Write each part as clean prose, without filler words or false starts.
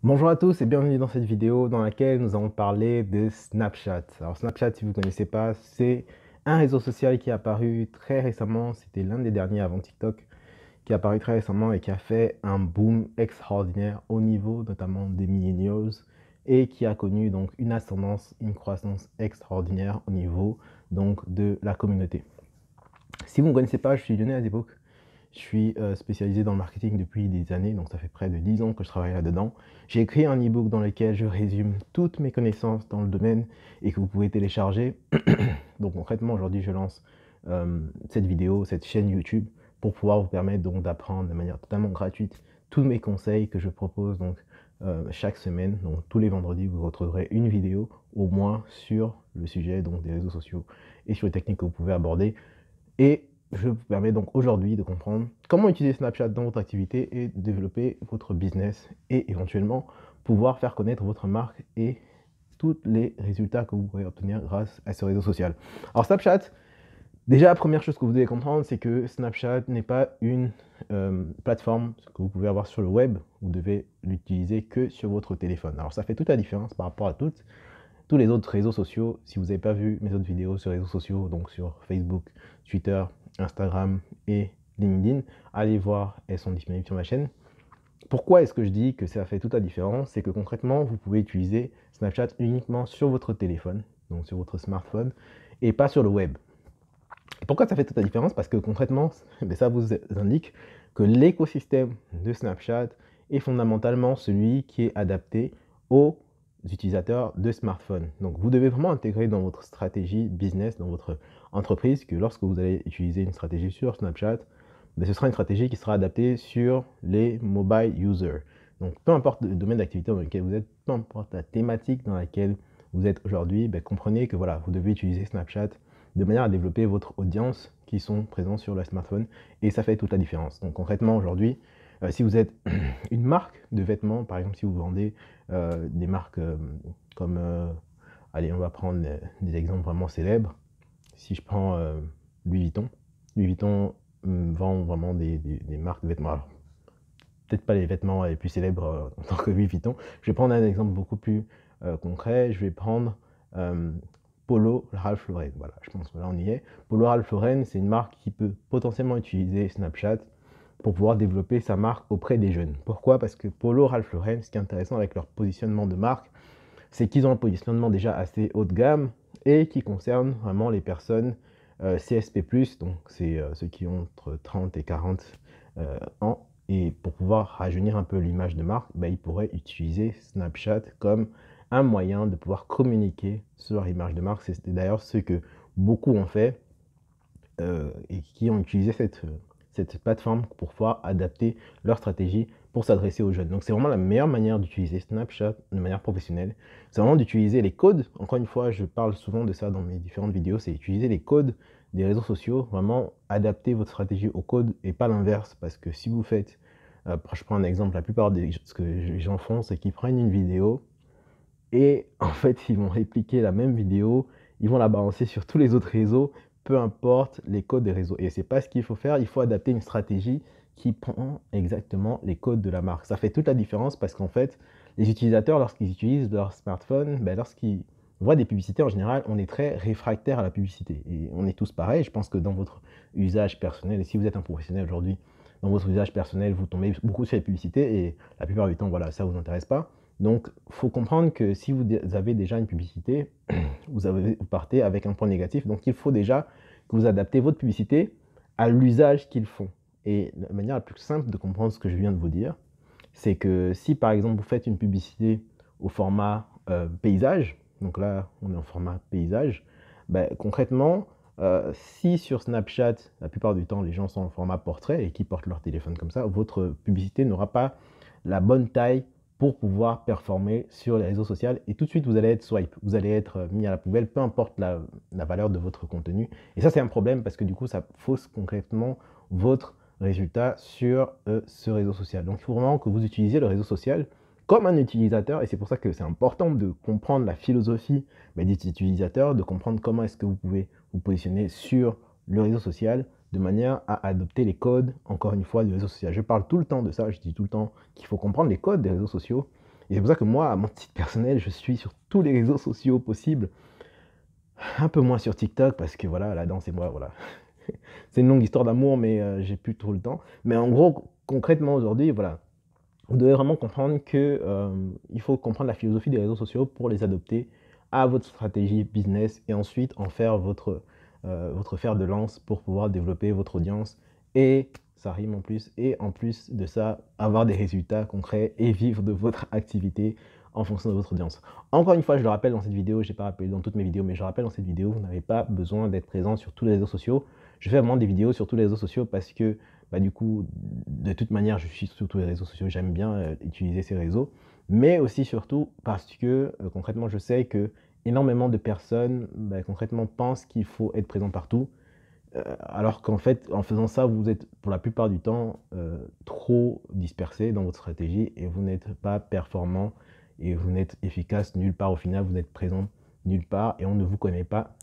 Bonjour à tous et bienvenue dans cette vidéo dans laquelle nous allons parler de Snapchat. Alors Snapchat, si vous ne connaissez pas, c'est un réseau social qui est apparu très récemment. C'était l'un des derniers avant TikTok qui est apparu très récemment et qui a fait un boom extraordinaire au niveau notamment des millennials et qui a connu donc une ascendance, une croissance extraordinaire au niveau donc de la communauté. Si vous ne me connaissez pas, je suis Lionel Azebouk. Je suis spécialisé dans le marketing depuis des années, donc ça fait près de 10 ans que je travaille là-dedans. J'ai écrit un e-book dans lequel je résume toutes mes connaissances dans le domaine et que vous pouvez télécharger. Donc concrètement, aujourd'hui, je lance cette vidéo, cette chaîne YouTube pour pouvoir vous permettre donc d'apprendre de manière totalement gratuite tous mes conseils que je propose donc chaque semaine. Donc tous les vendredis, vous retrouverez une vidéo au moins sur le sujet donc des réseaux sociaux et sur les techniques que vous pouvez aborder. Et je vous permets donc aujourd'hui de comprendre comment utiliser Snapchat dans votre activité et développer votre business et éventuellement pouvoir faire connaître votre marque et tous les résultats que vous pourrez obtenir grâce à ce réseau social. Alors Snapchat, déjà la première chose que vous devez comprendre, c'est que Snapchat n'est pas une plateforme que vous pouvez avoir sur le web. Vous devez l'utiliser que sur votre téléphone. Alors ça fait toute la différence par rapport à tous les autres réseaux sociaux. Si vous n'avez pas vu mes autres vidéos sur les réseaux sociaux, donc sur Facebook, Twitter, Instagram et LinkedIn, allez voir, elles sont disponibles sur ma chaîne. Pourquoi est-ce que je dis que ça fait toute la différence? C'est que concrètement, vous pouvez utiliser Snapchat uniquement sur votre téléphone, donc sur votre smartphone, et pas sur le web. Et pourquoi ça fait toute la différence? Parce que concrètement, ça vous indique que l'écosystème de Snapchat est fondamentalement celui qui est adapté aux utilisateurs de smartphones. Donc vous devez vraiment intégrer dans votre stratégie business, dans votre entreprise, que lorsque vous allez utiliser une stratégie sur Snapchat, ce sera une stratégie qui sera adaptée sur les mobile users. Donc peu importe le domaine d'activité dans lequel vous êtes, peu importe la thématique dans laquelle vous êtes aujourd'hui, comprenez que voilà, vous devez utiliser Snapchat de manière à développer votre audience qui sont présents sur le smartphone et ça fait toute la différence. Donc concrètement aujourd'hui, si vous êtes une marque de vêtements, par exemple si vous vendez des marques comme, allez on va prendre des exemples vraiment célèbres, si je prends Louis Vuitton vend vraiment des marques de vêtements, alors peut-être pas les vêtements les plus célèbres en tant que Louis Vuitton, je vais prendre un exemple beaucoup plus concret, je vais prendre Polo Ralph Lauren. Voilà, je pense que là on y est. Polo Ralph Lauren, c'est une marque qui peut potentiellement utiliser Snapchat pour pouvoir développer sa marque auprès des jeunes. Pourquoi? Parce que Polo Ralph Lauren, ce qui est intéressant avec leur positionnement de marque, c'est qu'ils ont un positionnement déjà assez haut de gamme et qui concerne vraiment les personnes CSP+, donc c'est ceux qui ont entre 30 et 40 ans. Et pour pouvoir rajeunir un peu l'image de marque, ils pourraient utiliser Snapchat comme un moyen de pouvoir communiquer sur leur image de marque. C'est d'ailleurs ce que beaucoup ont fait et qui ont utilisé cette plateforme pour pouvoir adapter leur stratégie pour s'adresser aux jeunes. Donc c'est vraiment la meilleure manière d'utiliser Snapchat de manière professionnelle. C'est vraiment d'utiliser les codes. Encore une fois, je parle souvent de ça dans mes différentes vidéos, c'est utiliser les codes des réseaux sociaux, vraiment adapter votre stratégie aux codes et pas l'inverse. Parce que si vous faites, je prends un exemple, la plupart de ce que les gens font, c'est qu'ils prennent une vidéo et en fait, ils vont répliquer la même vidéo, ils vont la balancer sur tous les autres réseaux, peu importe les codes des réseaux. Et c'est pas ce qu'il faut faire, il faut adapter une stratégie qui prend exactement les codes de la marque. Ça fait toute la différence parce qu'en fait, les utilisateurs, lorsqu'ils utilisent leur smartphone, lorsqu'ils voient des publicités en général, on est très réfractaire à la publicité. Et on est tous pareils. Je pense que dans votre usage personnel, et si vous êtes un professionnel aujourd'hui, dans votre usage personnel, vous tombez beaucoup sur les publicités et la plupart du temps, voilà, ça ne vous intéresse pas. Donc, il faut comprendre que si vous avez déjà une publicité, vous partez avec un point négatif. Donc, il faut déjà que vous adaptez votre publicité à l'usage qu'ils font. Et la manière la plus simple de comprendre ce que je viens de vous dire, c'est que si par exemple vous faites une publicité au format paysage, donc là on est en format paysage, concrètement, si sur Snapchat, la plupart du temps les gens sont en format portrait et qui portent leur téléphone comme ça, votre publicité n'aura pas la bonne taille pour pouvoir performer sur les réseaux sociaux et tout de suite vous allez être swipe, vous allez être mis à la poubelle, peu importe la valeur de votre contenu. Et ça c'est un problème parce que du coup ça fausse concrètement votre résultat sur ce réseau social. Donc il faut vraiment que vous utilisiez le réseau social comme un utilisateur et c'est pour ça que c'est important de comprendre la philosophie des utilisateurs, de comprendre comment est-ce que vous pouvez vous positionner sur le réseau social de manière à adopter les codes, encore une fois, du réseau social. Je parle tout le temps de ça, je dis tout le temps qu'il faut comprendre les codes des réseaux sociaux Et c'est pour ça que moi, à mon titre personnel, je suis sur tous les réseaux sociaux possibles, un peu moins sur TikTok parce que voilà, la danse et moi, voilà. C'est une longue histoire d'amour, mais j'ai plus trop le temps. Mais en gros, concrètement aujourd'hui, voilà, vous devez vraiment comprendre que, il faut comprendre la philosophie des réseaux sociaux pour les adopter à votre stratégie business et ensuite en faire votre fer de lance pour pouvoir développer votre audience et ça rime en plus et en plus de ça, avoir des résultats concrets et vivre de votre activité en fonction de votre audience. Encore une fois, je le rappelle dans cette vidéo, je n'ai pas rappelé dans toutes mes vidéos, mais je rappelle dans cette vidéo, vous n'avez pas besoin d'être présent sur tous les réseaux sociaux. Je fais vraiment des vidéos sur tous les réseaux sociaux parce que bah, du coup, de toute manière, je suis sur tous les réseaux sociaux, j'aime bien utiliser ces réseaux, mais aussi surtout parce que concrètement, je sais que énormément de personnes bah, concrètement pensent qu'il faut être présent partout, alors qu'en fait, en faisant ça, vous êtes pour la plupart du temps trop dispersé dans votre stratégie et vous n'êtes pas performant et vous n'êtes efficace nulle part. Au final, vous n'êtes présent nulle part et on ne vous connaît pas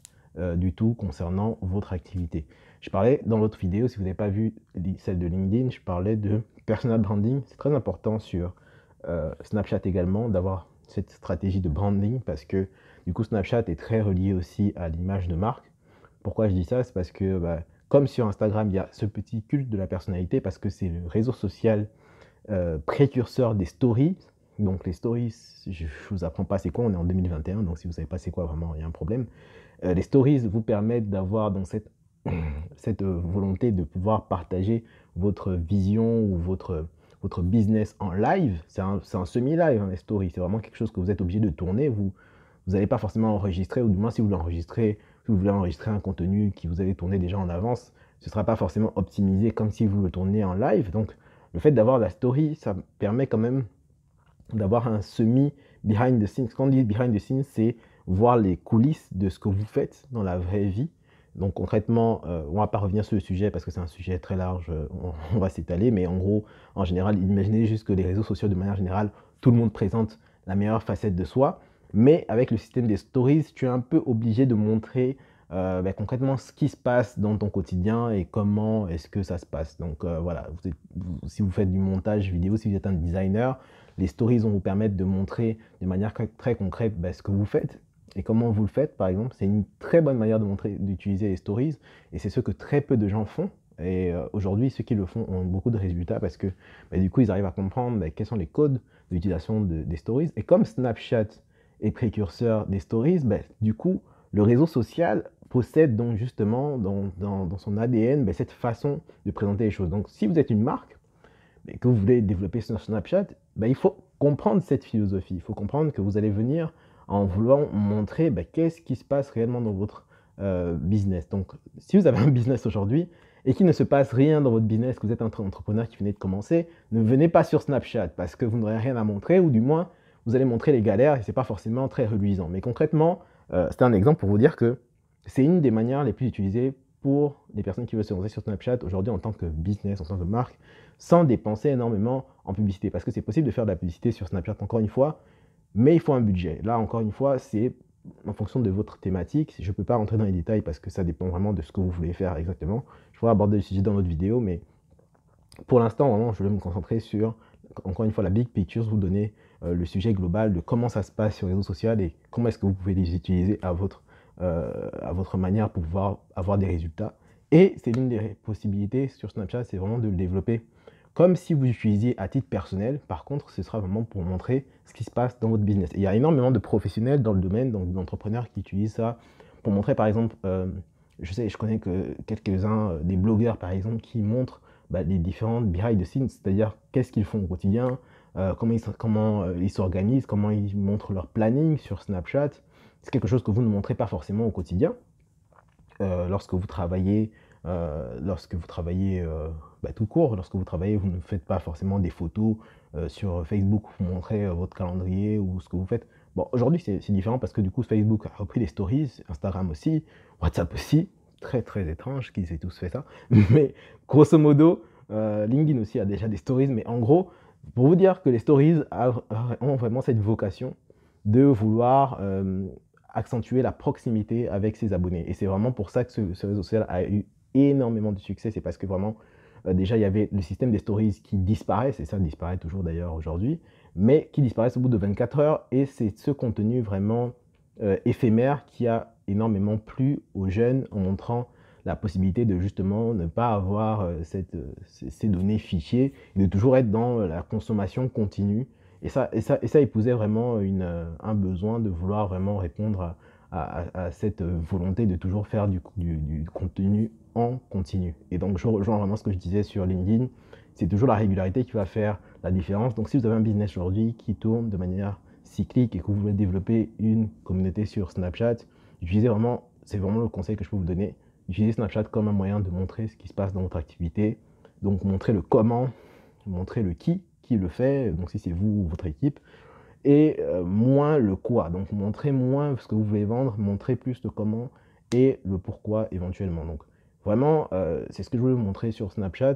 du tout concernant votre activité. Je parlais dans l'autre vidéo, si vous n'avez pas vu celle de LinkedIn, je parlais de personal branding. C'est très important sur Snapchat également d'avoir cette stratégie de branding parce que du coup Snapchat est très relié aussi à l'image de marque. Pourquoi je dis ça? C'est parce que bah, comme sur Instagram, il y a ce petit culte de la personnalité parce que c'est le réseau social précurseur des stories. Donc les stories, je ne vous apprends pas c'est quoi, on est en 2021, donc si vous ne savez pas c'est quoi, vraiment, il y a un problème. Les stories vous permettent d'avoir donc cette volonté de pouvoir partager votre vision ou votre business en live. C'est un semi-live, hein, les stories. C'est vraiment quelque chose que vous êtes obligé de tourner. Vous n'allez pas forcément enregistrer, ou du moins si vous l'enregistrez, si vous voulez enregistrer un contenu qui vous avez tourné déjà en avance, ce ne sera pas forcément optimisé comme si vous le tourniez en live. Donc le fait d'avoir la story, ça permet quand même d'avoir un semi behind the scenes. Quand on dit behind the scenes, c'est voir les coulisses de ce que vous faites dans la vraie vie. Donc concrètement, on ne va pas revenir sur le sujet parce que c'est un sujet très large, on va s'étaler, mais en gros, en général, imaginez juste que les réseaux sociaux, de manière générale, tout le monde présente la meilleure facette de soi, mais avec le système des stories, tu es un peu obligé de montrer concrètement ce qui se passe dans ton quotidien et comment est-ce que ça se passe. Donc voilà, si vous faites du montage vidéo, si vous êtes un designer, les stories vont vous permettre de montrer de manière très concrète ce que vous faites et comment vous le faites, par exemple. C'est une très bonne manière d'utiliser les stories et c'est ce que très peu de gens font. Et aujourd'hui, ceux qui le font ont beaucoup de résultats parce que du coup, ils arrivent à comprendre quels sont les codes d'utilisation des stories. Et comme Snapchat est précurseur des stories, du coup, le réseau social possède donc justement dans son ADN cette façon de présenter les choses. Donc, si vous êtes une marque, que vous voulez développer sur Snapchat, il faut comprendre cette philosophie. Il faut comprendre que vous allez venir en voulant montrer qu'est-ce qui se passe réellement dans votre business. Donc, si vous avez un business aujourd'hui et qu'il ne se passe rien dans votre business, que vous êtes un entrepreneur qui venez de commencer, ne venez pas sur Snapchat parce que vous n'aurez rien à montrer ou du moins, vous allez montrer les galères et ce n'est pas forcément très reluisant. Mais concrètement, c'est un exemple pour vous dire que c'est une des manières les plus utilisées pour les personnes qui veulent se lancer sur Snapchat aujourd'hui en tant que business, en tant que marque, sans dépenser énormément en publicité. Parce que c'est possible de faire de la publicité sur Snapchat, encore une fois, mais il faut un budget. Là, encore une fois, c'est en fonction de votre thématique. Je ne peux pas rentrer dans les détails parce que ça dépend vraiment de ce que vous voulez faire exactement. Je pourrais aborder le sujet dans notre vidéo, mais pour l'instant, vraiment, je vais me concentrer sur, encore une fois, la big picture, vous donner le sujet global de comment ça se passe sur les réseaux sociaux et comment est-ce que vous pouvez les utiliser à votre manière pour pouvoir avoir des résultats. Et c'est l'une des possibilités sur Snapchat, c'est vraiment de le développer comme si vous l'utilisiez à titre personnel. Par contre, ce sera vraiment pour montrer ce qui se passe dans votre business. Et il y a énormément de professionnels dans le domaine, donc d'entrepreneurs qui utilisent ça pour montrer, par exemple, je connais que quelques-uns, des blogueurs, par exemple, qui montrent les différentes behind the scenes, c'est-à-dire qu'est-ce qu'ils font au quotidien, comment ils s'organisent, comment ils montrent leur planning sur Snapchat. C'est quelque chose que vous ne montrez pas forcément au quotidien. Lorsque vous travaillez, tout court, lorsque vous travaillez, vous ne faites pas forcément des photos sur Facebook pour montrer votre calendrier ou ce que vous faites. Bon, aujourd'hui, c'est différent parce que du coup, Facebook a repris les stories, Instagram aussi, WhatsApp aussi. Très, très étrange qu'ils aient tous fait ça. Mais grosso modo, LinkedIn aussi a déjà des stories. Mais en gros, pour vous dire que les stories ont vraiment cette vocation de vouloir accentuer la proximité avec ses abonnés. Et c'est vraiment pour ça que ce réseau social a eu énormément de succès. C'est parce que vraiment, déjà, il y avait le système des stories qui disparaît. C'est ça, disparaît toujours d'ailleurs aujourd'hui. mais qui disparaissent au bout de 24 heures. Et c'est ce contenu vraiment éphémère qui a énormément plu aux jeunes en montrant la possibilité de justement ne pas avoir ces données fichiers et de toujours être dans la consommation continue. Et ça épousait vraiment un besoin de vouloir vraiment répondre à cette volonté de toujours faire du contenu en continu. Et donc, je rejoins vraiment ce que je disais sur LinkedIn, c'est toujours la régularité qui va faire la différence. Donc, si vous avez un business aujourd'hui qui tourne de manière cyclique et que vous voulez développer une communauté sur Snapchat, utilisez vraiment, c'est vraiment le conseil que je peux vous donner, utilisez Snapchat comme un moyen de montrer ce qui se passe dans votre activité. Donc, montrer le comment, montrer le qui le fait, donc si c'est vous ou votre équipe, et moins le quoi. Donc, montrer moins ce que vous voulez vendre, montrer plus le comment et le pourquoi éventuellement. Donc, vraiment, c'est ce que je voulais vous montrer sur Snapchat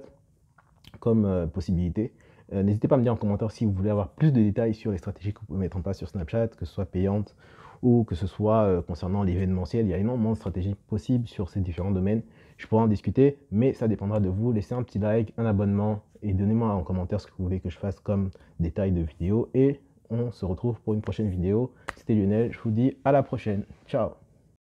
comme possibilité. N'hésitez pas à me dire en commentaire si vous voulez avoir plus de détails sur les stratégies que vous pouvez mettre en place sur Snapchat, que ce soit payante ou que ce soit concernant l'événementiel. Il y a énormément de stratégies possibles sur ces différents domaines. Je pourrais en discuter, mais ça dépendra de vous. Laissez un petit like, un abonnement et donnez-moi en commentaire ce que vous voulez que je fasse comme détail de vidéo. Et on se retrouve pour une prochaine vidéo. C'était Lionel, je vous dis à la prochaine. Ciao!